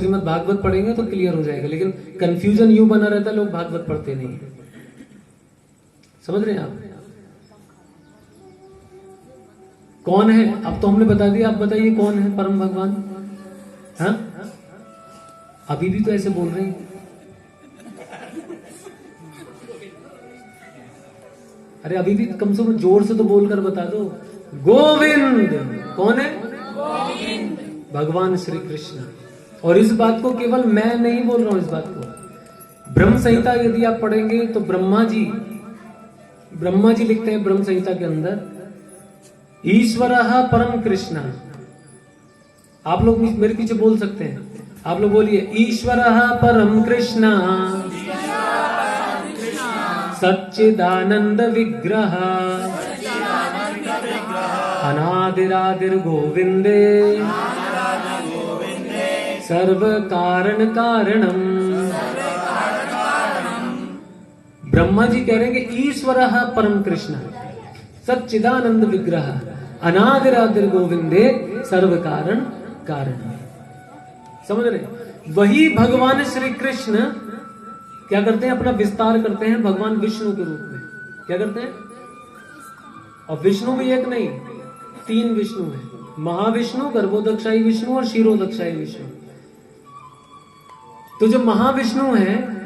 श्रीमद् भागवत पढ़ेंगे तो क्लियर हो जाएगा, लेकिन कंफ्यूजन यूं बना रहता है, लोग भागवत पढ़ते नहीं है। समझ रहे हैं आप? कौन है? अब तो हमने बता दिया, आप बताइए कौन है परम भगवान? हाँ, अभी भी तो ऐसे बोल रहे हैं। अरे अभी भी कम से कम जोर से तो बोलकर बता दो। गोविंद कौन है? गोविंद भगवान श्री कृष्ण। और इस बात को केवल मैं नहीं बोल रहा हूं, इस बात को ब्रह्म संहिता यदि आप पढ़ेंगे तो ब्रह्मा जी लिखते हैं ब्रह्म संहिता के अंदर, ईश्वरः परम कृष्ण। आप लोग मेरे पीछे बोल सकते हैं, आप लोग बोलिए, ईश्वरः परम कृष्ण सच्चिदानंद विग्रह अनादिरादिर गोविंदे सर्व कारण कारणम। ब्रह्मा जी कह रहे हैं कि ईश्वरः परम कृष्ण सच्चिदानंद विग्रह अनादिरादिर गोविंदे सर्व कारण कारण। समझ रहे? वही भगवान श्री कृष्ण क्या करते हैं? अपना विस्तार करते हैं भगवान विष्णु के रूप में। क्या करते हैं? और विष्णु भी एक नहीं, 3 विष्णु है, महाविष्णु, गर्भोदक्षाई विष्णु और क्षीरोदक्षाई विष्णु। तो जो महाविष्णु है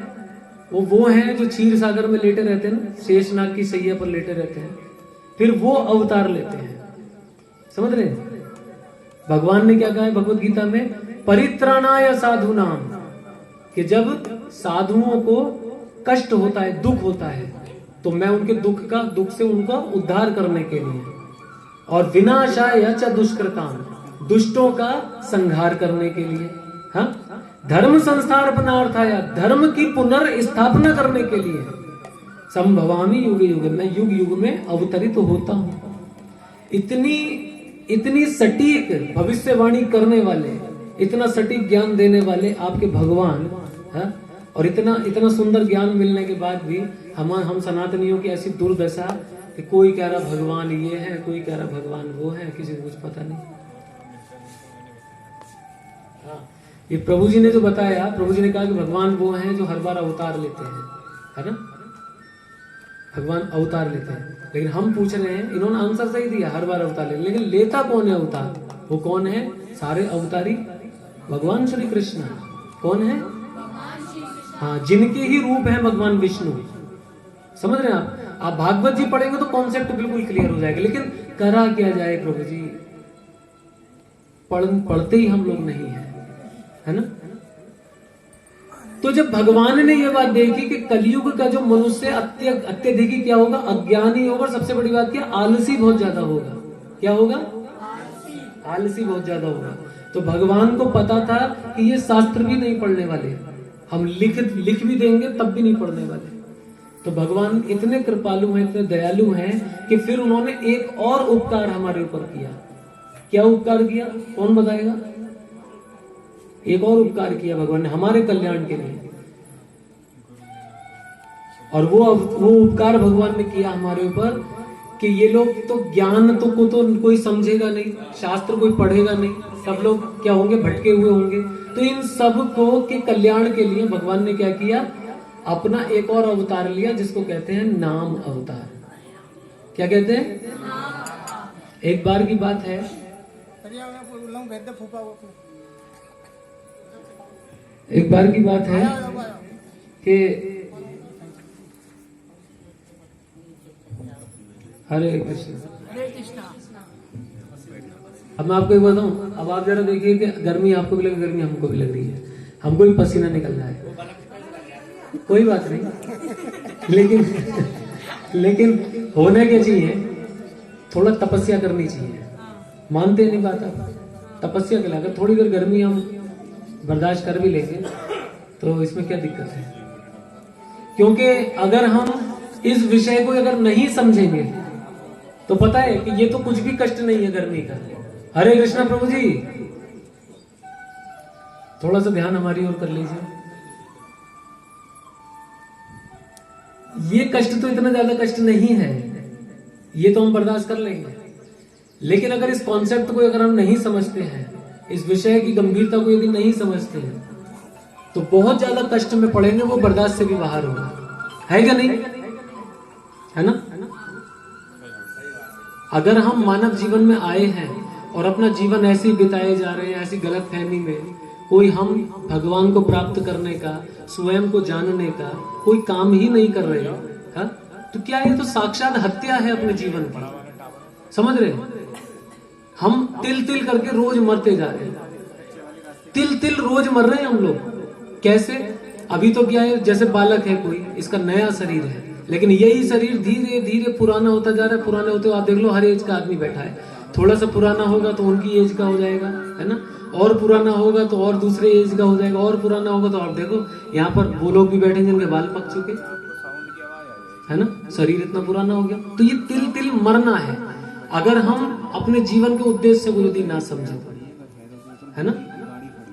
वो है जो क्षीर सागर में लेटे रहते हैं, शेषनाग की सैया पर लेटे रहते हैं, फिर वो अवतार लेते हैं। समझ रहे हैं? भगवान ने क्या कहा है भगवत गीता में? परित्राणाय साधुनाम, कि जब साधुओं को कष्ट होता है, दुख होता है, तो मैं उनके दुख से उनका उद्धार करने के लिए, और विनाशाय च दुष्कृताम, दुष्टों का संहार करने के लिए, हाँ, धर्म संस्थापनार्थाय, धर्म की पुनर्स्थापना करने के लिए, संभवामि युगे युगे, मैं युग युग में अवतरित होता हूं। इतनी सटीक भविष्यवाणी करने वाले, इतना सटीक ज्ञान देने वाले आपके भगवान, हाँ, और इतना सुंदर ज्ञान मिलने के बाद भी हम सनातनियों की ऐसी दुर्दशा कि कोई कह रहा भगवान ये है, कोई कह रहा भगवान वो है, किसी को कुछ पता नहीं। हाँ, ये प्रभु जी ने जो बताया, प्रभु जी ने कहा कि भगवान वो हैं जो हर बार अवतार लेते हैं, है ना? भगवान अवतार लेते हैं, लेकिन हम पूछ रहे हैं, इन्होंने आंसर सही दिया, हर बार अवतार लेते, लेकिन लेता कौन है अवतार? वो कौन है? सारे अवतारी भगवान श्री कृष्ण। कौन है? हाँ, जिनके ही रूप है भगवान विष्णु। समझ रहे हैं आप भागवत जी पढ़ेंगे तो कॉन्सेप्ट बिल्कुल क्लियर हो जाएगा। लेकिन करा क्या जाए प्रभु जी, पढ़ते ही हम लोग नहीं है ना? तो जब भगवान ने यह बात देखी कि कलयुग का जो मनुष्य अत्यधिक क्या होगा? अज्ञानी होगा, और सबसे बड़ी बात क्या? आलसी बहुत ज्यादा होगा। क्या होगा? आलसी बहुत ज्यादा होगा। तो भगवान को पता था कि ये शास्त्र भी नहीं पढ़ने वाले, हम लिख भी देंगे तब भी नहीं पढ़ने वाले। तो भगवान इतने कृपालु हैं, इतने दयालु हैं कि फिर उन्होंने एक और उपकार हमारे ऊपर किया। क्या उपकार किया? कौन बताएगा? एक और उपकार किया भगवान ने हमारे कल्याण के लिए, और वो उपकार भगवान ने किया हमारे ऊपर कि ये लोग तो ज्ञान को तो कोई समझेगा नहीं, शास्त्र कोई पढ़ेगा नहीं, सब लोग क्या होंगे? भटके हुए होंगे। तो इन सब को के कल्याण के लिए भगवान ने क्या किया? अपना एक और अवतार लिया, जिसको कहते हैं नाम अवतार। क्या कहते हैं? एक बार की बात है, कि हरे कृष्ण। अब मैं आपको एक बताऊं, अब आप जरा देखिए कि गर्मी आपको भी लग, गर्मी हमको भी लग रही है, हमको भी पसीना निकल रहा है, कोई बात नहीं, लेकिन होने के चाहिए, थोड़ा तपस्या करनी चाहिए। मानते नहीं बात आप? तपस्या के लाकर थोड़ी देर गर्मी हम बर्दाश्त कर भी लेंगे तो इसमें क्या दिक्कत है? क्योंकि अगर हम इस विषय को अगर नहीं समझेंगे तो पता है कि ये तो कुछ भी कष्ट नहीं है गर्मी का। हरे कृष्णा प्रभु जी, थोड़ा सा ध्यान हमारी ओर कर लीजिए। ये कष्ट तो इतना ज्यादा कष्ट नहीं है, ये तो हम बर्दाश्त कर लेंगे। लेकिन अगर इस कॉन्सेप्ट को अगर हम नहीं समझते हैं इस विषय की गंभीरता को यदि नहीं समझते हैं तो बहुत ज्यादा कष्ट में पड़ेंगे, वो बर्दाश्त से भी बाहर होगा। है क्या नहीं? है ना? अगर हम मानव जीवन में आए हैं और अपना जीवन ऐसे ही बिताए जा रहे हैं, ऐसी गलत फहमी में, कोई हम भगवान को प्राप्त करने का, स्वयं को जानने का कोई काम ही नहीं कर रहे हैं, हा? तो क्या ये तो साक्षात हत्या है अपने जीवन की। समझ रहे हैं? हम तिल तिल करके रोज मरते जा रहे हैं, तिल तिल रोज मर रहे हैं हम लोग। कैसे? अभी तो क्या है, जैसे बालक है कोई, इसका नया शरीर है, लेकिन यही शरीर धीरे धीरे पुराना होता जा रहा है। पुराने होते हुए आप देख लो, हर एज का आदमी बैठा है। थोड़ा सा पुराना होगा तो उनकी एज का हो जाएगा, है ना? और पुराना होगा तो और दूसरे एज का हो जाएगा, और पुराना होगा तो आप देखो यहाँ पर वो लोग भी बैठे जिनके बाल पक चुके, है ना? शरीर इतना पुराना हो गया। तो ये तिल तिल मरना है। अगर हम अपने जीवन के उद्देश्य को यदि ना समझे, है ना,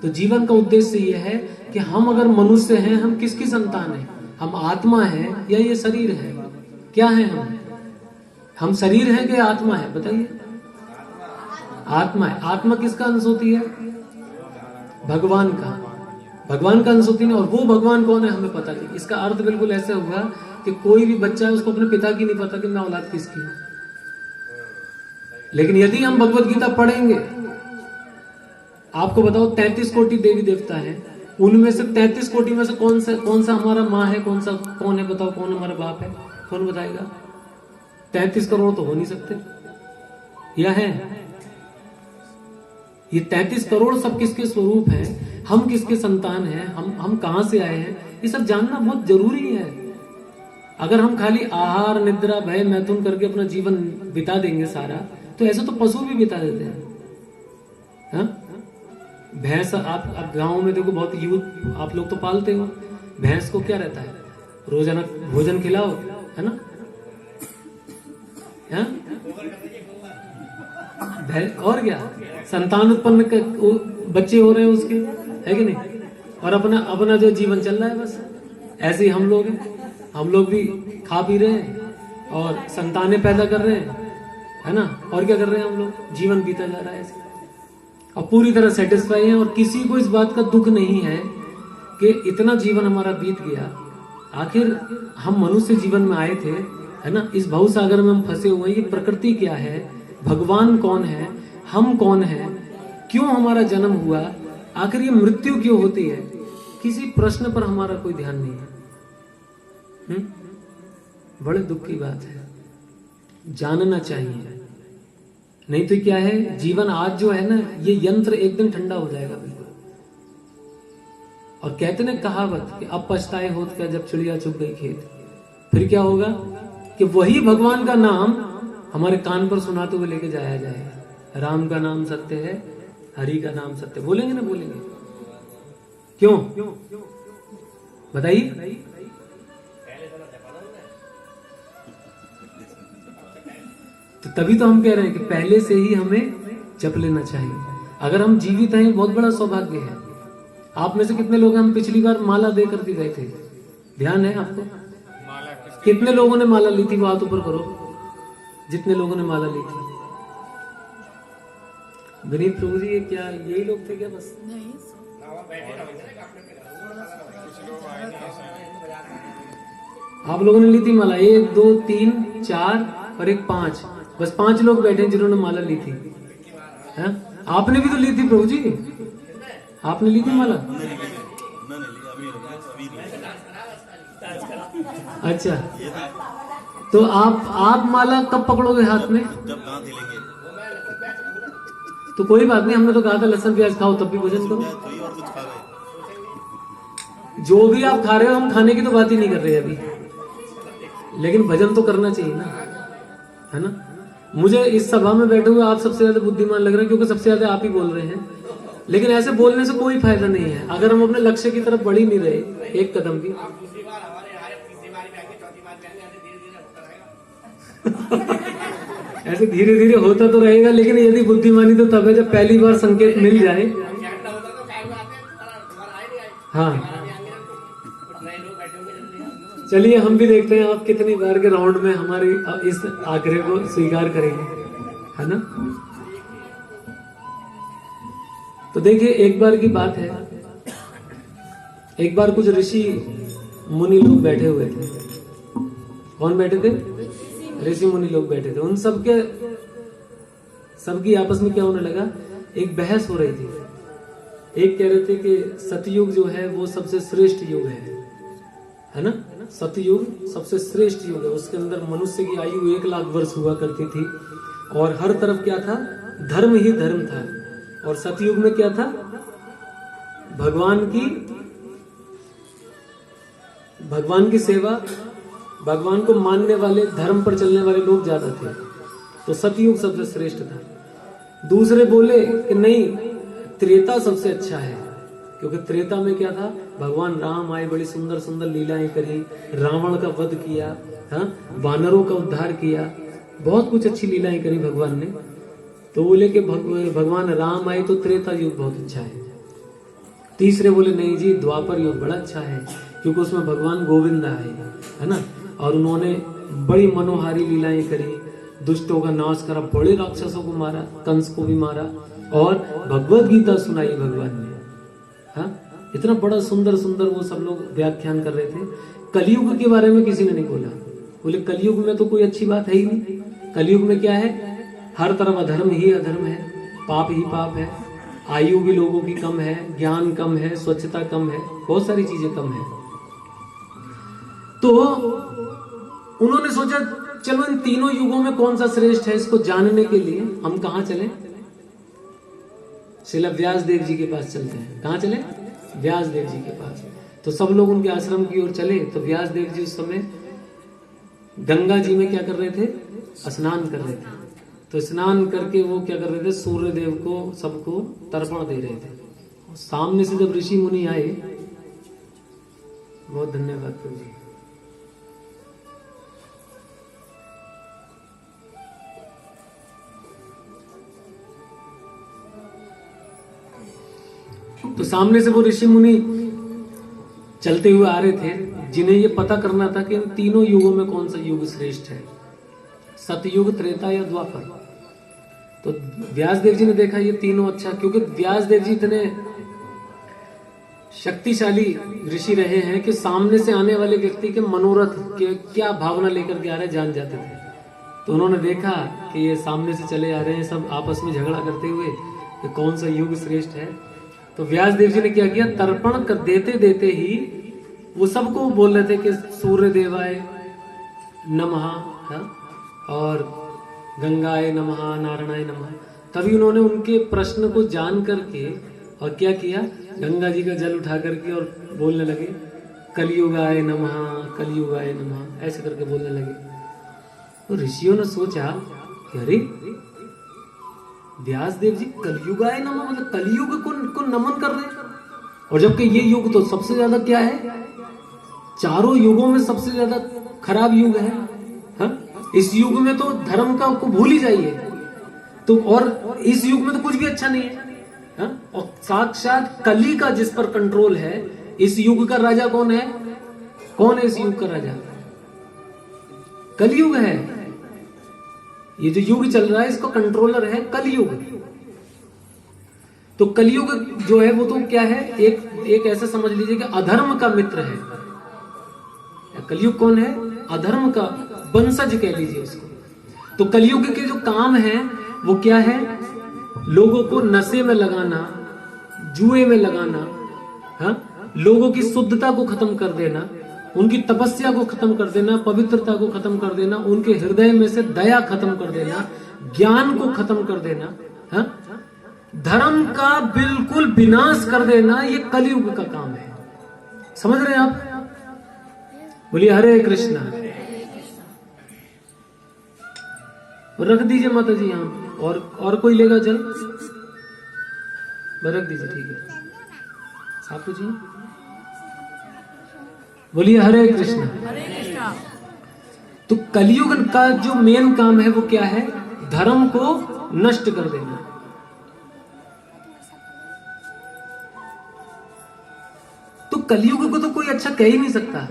तो जीवन का उद्देश्य ये है कि हम अगर मनुष्य हैं, हम किसकी संतान है? हम आत्मा है या ये शरीर है? क्या है हम शरीर है कि आत्मा है? बताइए। आत्मा है। आत्मा किसका अंश होती है? भगवान का। भगवान का अंश होती है। और वो भगवान कौन है हमें पता नहीं। इसका अर्थ बिल्कुल ऐसे हुआ कि कोई भी बच्चा है उसको अपने पिता की नहीं पता कि मैं औलाद किसकी हूं। लेकिन यदि हम भगवत गीता पढ़ेंगे, आपको बताओ 33 कोटि देवी देवता है, उनमें से 33 कोटि में से कौन सा हमारा माँ है, कौन है? बताओ, कौन हमारा बाप है? कौन बताएगा? 33 करोड़ तो हो नहीं सकते, या है? ये 33 करोड़ सब किसके स्वरूप हैं? हम किसके संतान हैं? हम कहां से आए हैं? ये सब जानना बहुत जरूरी है। अगर हम खाली आहार, निद्रा, भय, मैथुन करके अपना जीवन बिता देंगे सारा, तो ऐसे तो पशु भी बिता देते हैं। हाँ? भैंस, आप गांव में देखो, बहुत यूथ आप लोग तो पालते हो। भैंस को क्या रहता है? रोजाना भोजन खिलाओ, है ना? हाँ? और क्या, संतान उत्पन्न बच्चे हो रहे हैं उसके, है कि नहीं? और अपना जो जीवन चल रहा है, बस ऐसे ही हम लोग हैं। हम लोग भी खा पी रहे हैं और संतानें पैदा कर रहे हैं, है ना? और क्या कर रहे हैं हम लोग? जीवन बीता जा रहा है ऐसे, और पूरी तरह सेटिस्फाई हैं। और किसी को इस बात का दुख नहीं है कि इतना जीवन हमारा बीत गया। आखिर हम मनुष्य जीवन में आए थे, है ना? इस भव सागर में हम फंसे हुए हैं। ये प्रकृति क्या है, भगवान कौन है, हम कौन है, क्यों हमारा जन्म हुआ, आखिर ये मृत्यु क्यों होती है, किसी प्रश्न पर हमारा कोई ध्यान नहीं है। बड़े दुख की बात है। जानना चाहिए, नहीं तो क्या है, जीवन आज जो है ना, ये यंत्र एक दिन ठंडा हो जाएगा बिल्कुल। और कहते ना कहावत कि अब पछताए होत क्या जब चिड़िया चुग गई खेत। फिर क्या होगा कि वही भगवान का नाम हमारे कान पर सुनाते हुए लेके जाया जाएगा। राम का नाम सत्य है, हरि का नाम सत्य। बोलेंगे ना? बोलेंगे। क्यों? बताइए। तो तभी तो हम कह रहे हैं कि पहले से ही हमें जप लेना चाहिए। अगर हम जीवित हैं, बहुत बड़ा सौभाग्य है। आप में से कितने लोग, हम पिछली बार माला दे करके गए थे, ध्यान है आपको? कितने लोगों ने माला ली थी? वो हाथ ऊपर करो, जितने लोगों ने माला ली थी। विनीत प्रभु जी, क्या यही लोग थे क्या? बस नहीं, आप लोगों ने ली थी माला? 1 2 3 4 और एक 5, बस 5 लोग बैठे जिन्होंने माला ली थी। है? आपने भी तो ली थी प्रभु जी, आपने ली थी माला? अच्छा, तो आप माला कब पकड़ोगे हाथ में? तो कोई बात नहीं, हमने तो कहा था लहसुन प्याज खाओ तब भी भोजन करो। जो भी आप खा रहे हो, हम खाने की तो बात ही नहीं कर रहे अभी, लेकिन भजन तो करना चाहिए ना, है ना? मुझे इस सभा में बैठे हुए आप सबसे ज्यादा बुद्धिमान लग रहे हैं, क्योंकि सबसे ज्यादा आप ही बोल रहे हैं। लेकिन ऐसे बोलने से कोई फायदा नहीं है अगर हम अपने लक्ष्य की तरफ बढ़ ही नहीं रहे एक कदम भी। ऐसे धीरे धीरे होता तो रहेगा, लेकिन यदि बुद्धिमानी तो तब है जब पहली बार संकेत मिल जाए। हाँ, चलिए हम भी देखते हैं आप कितनी बार के राउंड में हमारे इस आग्रह को स्वीकार करेंगे, है ना? तो देखिए, एक बार की बात है, एक बार कुछ ऋषि मुनि लोग बैठे हुए थे। कौन बैठे थे? ऋषि मुनि लोग बैठे थे। उन सबकी आपस में क्या होने लगा, एक बहस हो रही थी। एक कह रहे थे कि सतयुग जो है वो सबसे श्रेष्ठ युग है ना? सतयुग सबसे श्रेष्ठ युग है। उसके अंदर मनुष्य की आयु 1 लाख वर्ष हुआ करती थी और हर तरफ क्या था, धर्म ही धर्म था। और सतयुग में क्या था, भगवान की सेवा, भगवान को मानने वाले, धर्म पर चलने वाले लोग ज्यादा थे। तो सतयुग सबसे श्रेष्ठ था। दूसरे बोले कि नहीं, त्रेता सबसे अच्छा है, क्योंकि त्रेता में क्या था, भगवान राम आए, बड़ी सुंदर सुंदर लीलाएं करी, रावण का वध किया, हाँ, वानरों का उद्धार किया, बहुत कुछ अच्छी लीलाएं करी भगवान ने। तो बोले कि भगवान राम आए तो त्रेता युग बहुत अच्छा है। तीसरे बोले नहीं जी, द्वापर युग बड़ा अच्छा है, क्योंकि उसमें भगवान गोविंद आए, है ना, और उन्होंने बड़ी मनोहारी लीलाएं करी, दुष्टों का नाश करा, बड़े राक्षसों को मारा, कंस को भी मारा, और भगवत गीता सुनाई भगवान ने। हाँ, इतना बड़ा सुंदर सुंदर वो सब लोग व्याख्यान कर रहे थे। कलयुग के बारे में किसी ने नहीं बोला। बोले कलयुग में तो कोई अच्छी बात है ही नहीं। कलयुग में क्या है, हर तरफ अधर्म ही अधर्म है, पाप ही पाप है, आयु भी लोगों की कम है, ज्ञान कम है, स्वच्छता कम है, बहुत सारी चीजें कम है। तो उन्होंने सोचा चलो इन तीनों युगों में कौन सा श्रेष्ठ है, इसको जानने के लिए हम कहां चले, श्रील व्यास देव जी के पास चलते हैं। कहां चले? व्यास देव जी के पास। तो सब लोग उनके आश्रम की ओर चले। तो व्यास देव जी उस समय गंगा जी में क्या कर रहे थे, स्नान कर रहे थे। तो स्नान करके वो क्या कर रहे थे, सूर्य देव को सबको तर्पण दे रहे थे। सामने से जब ऋषि मुनि आए, बहुत धन्यवाद प्रभु जी, तो सामने से वो ऋषि मुनि चलते हुए आ रहे थे, जिन्हें ये पता करना था कि इन तीनों युगों में कौन सा युग श्रेष्ठ है, सतयुग, त्रेता या द्वापर। तो व्यास देव जी ने देखा ये तीनों अच्छा, क्योंकि व्यास देव जी इतने शक्तिशाली ऋषि रहे हैं कि सामने से आने वाले व्यक्ति के मनोरथ के क्या भावना लेकर के आ रहे जान जाते थे। तो उन्होंने देखा कि ये सामने से चले आ रहे हैं सब आपस में झगड़ा करते हुए कि कौन सा युग श्रेष्ठ है। तो व्यास देव जी ने क्या किया, तर्पण कर देते देते ही वो सबको बोल रहे थे कि सूर्य देवाय नमः, और गंगाए नमः, नारायणाय नमः। तभी उन्होंने उनके प्रश्न को जान करके और क्या किया, गंगा जी का जल उठा करके और बोलने लगे कलियुगाय नमः, कलियुगाय नमः, ऐसे करके बोलने लगे। तो ऋषियों ने सोचा कि अरे व्यास देव जी कलियुगाय नमः, मतलब कलियुग को नमन कर रहे हैं। और जबकि ये युग तो सबसे ज्यादा क्या है, चारों युगों में सबसे ज्यादा खराब युग है, हा? इस युग में तो धर्म का को भूल ही जाइए। तो और इस युग में तो कुछ भी अच्छा नहीं है, हा? और साक्षात कली का जिस पर कंट्रोल है, इस युग का राजा कौन है? कौन है इस युग का राजा? कलयुग है। ये जो युग चल रहा है इसको कंट्रोलर है कलयुग। तो कलयुग जो है वो तो क्या है, एक ऐसा समझ लीजिए कि अधर्म का मित्र है। कलयुग कौन है? अधर्म का वंशज कह लीजिए उसको। तो कलयुग के जो काम है वो क्या है, लोगों को नशे में लगाना, जुए में लगाना, हाँ? लोगों की शुद्धता को खत्म कर देना, उनकी तपस्या को खत्म कर देना, पवित्रता को खत्म कर देना, उनके हृदय में से दया खत्म कर देना, ज्ञान को खत्म कर देना, हाँ? धर्म का बिल्कुल विनाश कर देना, ये कलयुग का काम है। समझ रहे हैं आप? बोलिए हरे कृष्णा। रख दीजिए माता जी यहाँ, और कोई लेगा जल? रख दीजिए, ठीक है। आप पूछिए। बोलिए हरे कृष्णा। तो कलयुग का जो मेन काम है वो क्या है, धर्म को नष्ट कर देना। तो कलयुग को तो कोई अच्छा कह ही नहीं सकता,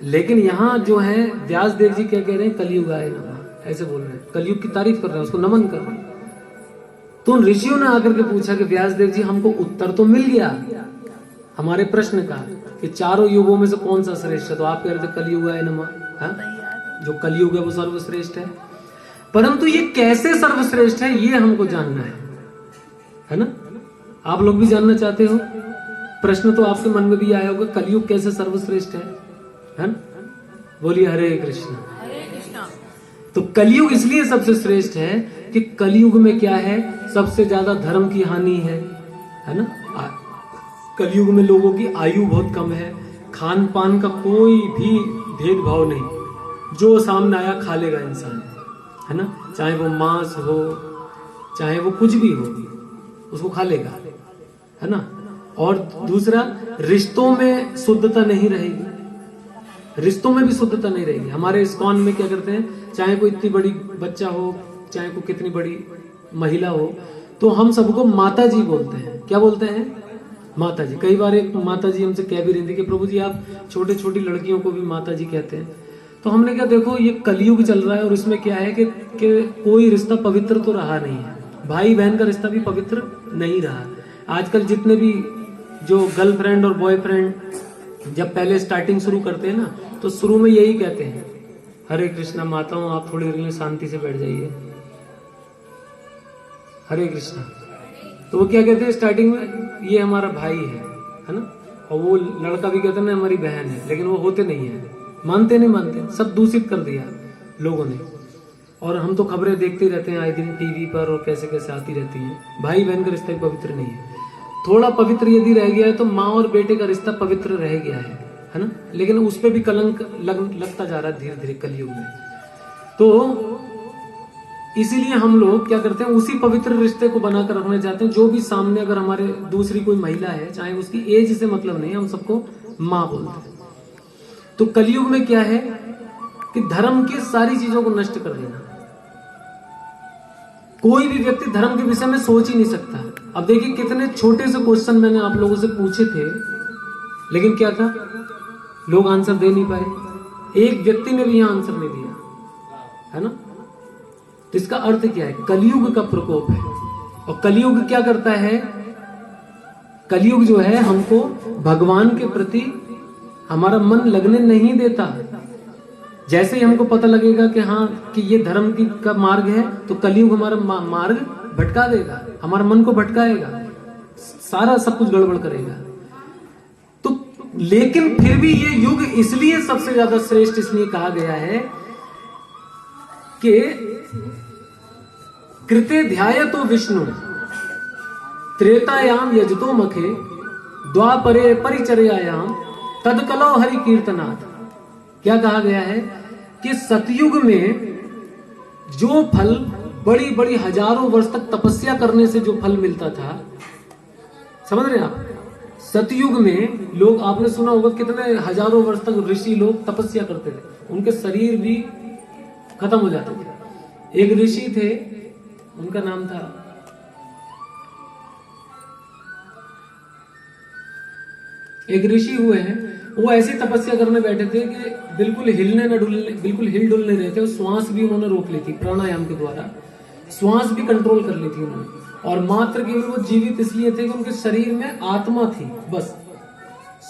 लेकिन यहां जो है व्यास देव जी क्या कह रहे हैं, कलयुग आए नमः, ऐसे बोल रहे हैं, कलयुग की तारीफ कर रहे हैं, उसको नमन कर रहे हैं। तो उन ऋषियों ने आकर के पूछा कि व्यासदेव जी हमको उत्तर तो मिल गया हमारे प्रश्न का कि चारों युगों में से कौन सा श्रेष्ठ है, तो आप कह रहे थे कलयुग है नमः, जो कलयुग है वो सर्वश्रेष्ठ है, परंतु ये कैसे सर्वश्रेष्ठ है ये हमको जानना है ना। आप लोग भी जानना चाहते हो, प्रश्न तो आपके मन में भी आया होगा कलयुग कैसे सर्वश्रेष्ठ है ना। बोलिए हरे कृष्ण। तो कलयुग इसलिए सबसे श्रेष्ठ है कि कलयुग में क्या है, सबसे ज्यादा धर्म की हानि है ना। कलयुग में लोगों की आयु बहुत कम है, खान पान का कोई भी भेदभाव नहीं, जो सामने आया खा लेगा इंसान, है ना, चाहे वो मांस हो चाहे वो कुछ भी हो उसको खा लेगा, है ना। और दूसरा, रिश्तों में शुद्धता नहीं रहेगी, रिश्तों में भी शुद्धता नहीं रहेगी। हमारे इस्कॉन में क्या करते हैं, चाहे कोई इतनी बड़ी बच्चा हो चाहे कोई कितनी बड़ी महिला हो, तो हम सबको माता जी बोलते हैं। क्या बोलते हैं? माता जी। कई बार एक माता जी हमसे कह भी रही थी कि प्रभु जी आप छोटे छोटी लड़कियों को भी माता जी कहते हैं। तो हमने कहा देखो ये कलयुग चल रहा है और इसमें क्या है कि कोई रिश्ता पवित्र तो रहा नहीं है, भाई बहन का रिश्ता भी पवित्र नहीं रहा। आजकल जितने भी जो गर्लफ्रेंड और बॉयफ्रेंड जब पहले स्टार्टिंग शुरू करते हैं ना, तो शुरू में यही कहते हैं हरे कृष्णा माताओं आप थोड़ी देर शांति से बैठ जाइए, हरे कृष्णा। तो वो क्या कहते हैं स्टार्टिंग में, ये हमारा भाई है ना, और वो लड़का भी कहते हैं ना हमारी बहन है, लेकिन वो होते नहीं है, मानते, सब दूषित कर दिया लोगों ने। और हम तो खबरें देखते रहते हैं आए दिन टीवी पर, और कैसे कैसे आती रहती हैं। भाई बहन का रिश्ता पवित्र नहीं है। थोड़ा पवित्र यदि रह गया है तो माँ और बेटे का रिश्ता पवित्र रह गया है ना, लेकिन उस पर भी कलंक लगता जा रहा है धीरे धीरे कलयुग में। तो इसीलिए हम लोग क्या करते हैं, उसी पवित्र रिश्ते को बनाकर रखना चाहते हैं। जो भी सामने अगर हमारे दूसरी कोई महिला है, चाहे उसकी एज से मतलब नहीं, हम सबको माँ बोलते हैं। तो कलयुग में क्या है कि धर्म की सारी चीजों को नष्ट कर देना। कोई भी व्यक्ति धर्म के विषय में सोच ही नहीं सकता। अब देखिए कितने छोटे से क्वेश्चन मैंने आप लोगों से पूछे थे, लेकिन क्या था, लोग आंसर दे नहीं पाए। एक व्यक्ति ने भी यहां आंसर नहीं दिया, है ना। तो इसका अर्थ क्या है, कलयुग का प्रकोप है। और कलयुग क्या करता है, कलयुग जो है हमको भगवान के प्रति हमारा मन लगने नहीं देता। जैसे ही हमको पता लगेगा कि हाँ कि ये धर्म की का मार्ग है, तो कलयुग हमारा मार्ग भटका देगा, हमारा मन को भटकाएगा, सारा सब कुछ गड़बड़ करेगा। तो लेकिन फिर भी ये युग इसलिए सबसे ज्यादा श्रेष्ठ इसलिए कहा गया है कि कृते ध्यायतो विष्णु त्रेतायाम यजतो मखे द्वापरे परिचर्यायाम तदकलो हरि कीर्तनाथ। क्या कहा गया है कि सतयुग में जो फल बड़ी बड़ी हजारों वर्ष तक तपस्या करने से जो फल मिलता था, समझ रहे हैं आप, सतयुग में लोग, आपने सुना होगा कितने हजारों वर्ष तक ऋषि लोग तपस्या करते थे, उनके शरीर भी खत्म हो जाते थे। एक ऋषि थे, उनका नाम था, एक ऋषि हुए हैं, वो ऐसी तपस्या करने बैठे थे कि बिल्कुल हिलने न डुलने, बिल्कुल हिल डुल नहीं रहे थे। श्वास भी उन्होंने रोक ली थी, प्राणायाम के द्वारा श्वास भी कंट्रोल कर ली थी उन्होंने। और मात्र केवल वो जीवित इसलिए थे कि उनके शरीर में आत्मा थी, बस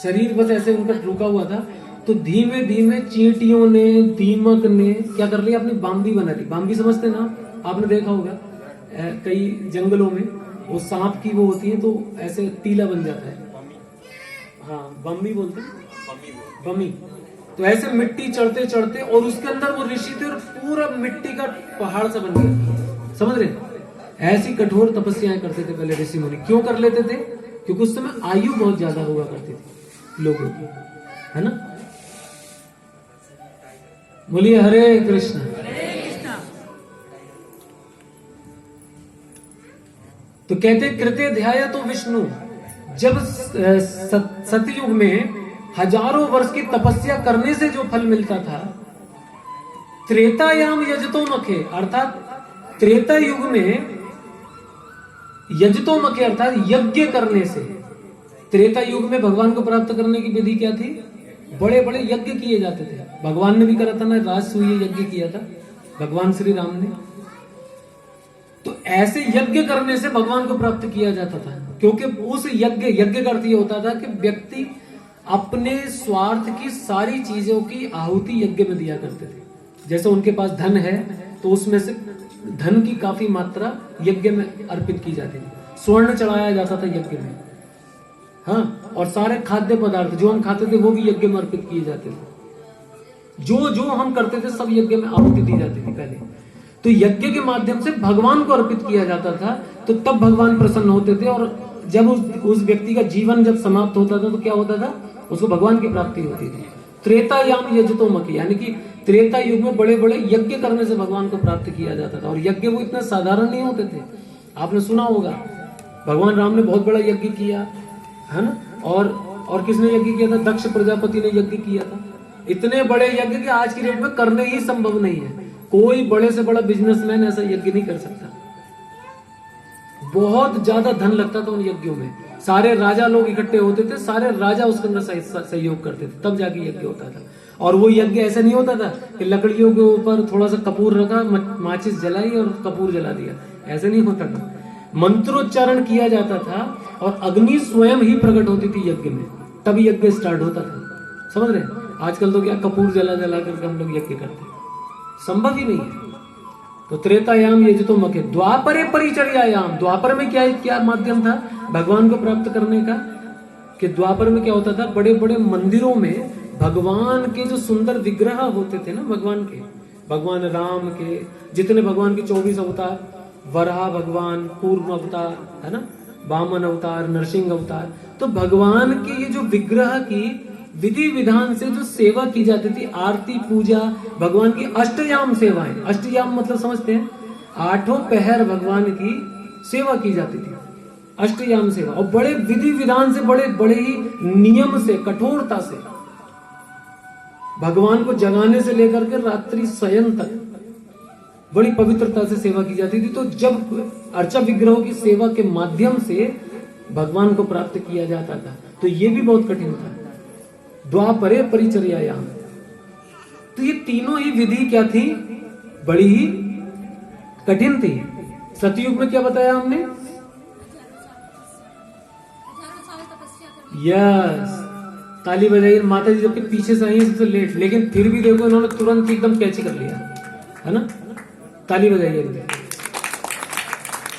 शरीर बस ऐसे उनका रुका हुआ था। तो धीमे धीमे चींटियों ने, दीमक ने क्या कर लिया, अपनी बाम्बी बना ली। बाम्बी समझते ना, आपने देखा होगा कई जंगलों में वो सांप की वो होती है, तो ऐसे टीला बन जाता है, हाँ बम्बी बोलते हैं, बमी। तो ऐसे मिट्टी चढ़ते चढ़ते, और उसके अंदर वो ऋषि थे और पूरा मिट्टी का पहाड़ सा बन गया, समझ रहे। ऐसी कठोर तपस्याएं करते थे पहले ऋषि मुनि। क्यों कर लेते थे? क्योंकि उस समय आयु बहुत ज्यादा हुआ करती थी लोगों की, है ना। बोलिए हरे कृष्ण। तो कहते कृते ध्याय तो विष्णु, जब सतयुग में हजारों वर्ष की तपस्या करने से जो फल मिलता था, त्रेतायाम यजतो मखे, अर्थात त्रेता युग में यजतो मखे अर्थात यज्ञ करने से। त्रेता युग में भगवान को प्राप्त करने की विधि क्या थी, बड़े बड़े यज्ञ किए जाते थे। भगवान ने भी करा था ना, राजसूय यज्ञ किया था भगवान श्री राम ने। तो ऐसे यज्ञ करने से भगवान को प्राप्त किया जाता था, क्योंकि उस यज्ञ का अर्थ ये होता था कि व्यक्ति अपने स्वार्थ की सारी चीजों की आहुति यज्ञ में दिया करते थे। जैसे उनके पास धन है तो उसमें से धन की काफी मात्रा यज्ञ में अर्पित की जाती थी, स्वर्ण चढ़ाया जाता था यज्ञ में, हाँ, और सारे खाद्य पदार्थ जो हम खाते थे वो भी यज्ञ में अर्पित किए जाते थे। जो जो हम करते थे सब यज्ञ में आहुति दी जाती थी पहले। तो यज्ञ के माध्यम से भगवान को अर्पित किया जाता था, तो तब भगवान प्रसन्न होते थे। और जब उस व्यक्ति का जीवन जब समाप्त होता था तो क्या होता था, उसको भगवान की प्राप्ति होती थी। त्रेतायाम यजतोमखि, यानी कि त्रेता युग में बड़े बड़े यज्ञ करने से भगवान को प्राप्त किया जाता था। और यज्ञ वो इतना साधारण नहीं होते थे, आपने सुना होगा भगवान राम ने बहुत बड़ा यज्ञ किया है ना, और किसने यज्ञ किया था, दक्ष प्रजापति ने यज्ञ किया था। इतने बड़े यज्ञ कि आज की डेट में करने ही संभव नहीं है, कोई बड़े से बड़ा बिजनेसमैन ऐसा यज्ञ नहीं कर सकता। बहुत ज्यादा धन लगता था उन यज्ञों में, सारे राजा लोग इकट्ठे होते थे, सारे राजा उसके अंदर सहयोग करते थे, तब जाके यज्ञ होता था। और वो यज्ञ ऐसा नहीं होता था कि लकड़ियों के ऊपर थोड़ा सा कपूर रखा, माचिस जलाई और कपूर जला दिया, ऐसे नहीं होता था। मंत्रोच्चारण किया जाता था और अग्नि स्वयं ही प्रकट होती थी यज्ञ में, तभी यज्ञ स्टार्ट होता था। समझ रहे हैं? आजकल तो क्या कपूर जला जला करके हम लोग यज्ञ करते, संभव ही नहीं है। तो त्रेतायाम यजतोमखि, द्वापरे परिचर्यायाम, द्वापर में क्या माध्यम था भगवान को प्राप्त करने का, कि द्वापर में क्या होता था, बड़े बड़े मंदिरों में भगवान के जो सुंदर विग्रह होते थे ना, भगवान राम के जितने भगवान के 24 अवतार, वराह भगवान, कूर्म अवतार है ना, वामन अवतार, नरसिंह अवतार, तो भगवान के ये जो विग्रह की विधि विधान से जो सेवा की जाती थी, आरती पूजा, भगवान की अष्टयाम सेवाएं, अष्टयाम मतलब समझते हैं, 8 पहर भगवान की सेवा की जाती थी, अष्टयाम सेवा, और बड़े विधि विधान से, बड़े बड़े ही नियम से, कठोरता से भगवान को जगाने से लेकर के रात्रि शयन तक बड़ी पवित्रता से सेवा की जाती थी। तो जब अर्चा विग्रहों की सेवा के माध्यम से भगवान को प्राप्त किया जाता था, तो ये भी बहुत कठिन था। द्वापरे परिचर्यायाम, तो ये तीनों ही विधि क्या थी, बड़ी ही कठिन थी। सतयुग में क्या बताया हमने, यस, ताली बजाइए, माता जी जबकि पीछे से आई सबसे लेट, लेकिन फिर भी देखो इन्होंने तुरंत एकदम कैच कर लिया है ना, ताली बजाइए।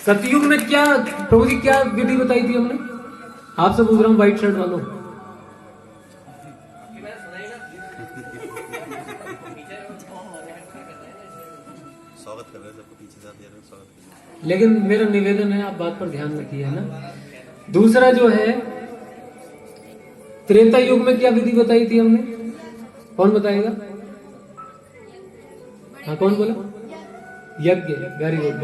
सतयुग में क्या प्रभु जी क्या विधि बताई थी हमने, आपसे पूछ रहा हूं व्हाइट शर्ट वालों, स्वागत कर रहे हैं सबको, पीछे से स्वागत। लेकिन मेरा निवेदन है आप बात पर ध्यान रखिए, है ना। दूसरा जो है, त्रेता युग में क्या विधि बताई थी हमने, कौन बताएगा, हाँ कौन बोला, यज्ञ, वेरी गुड।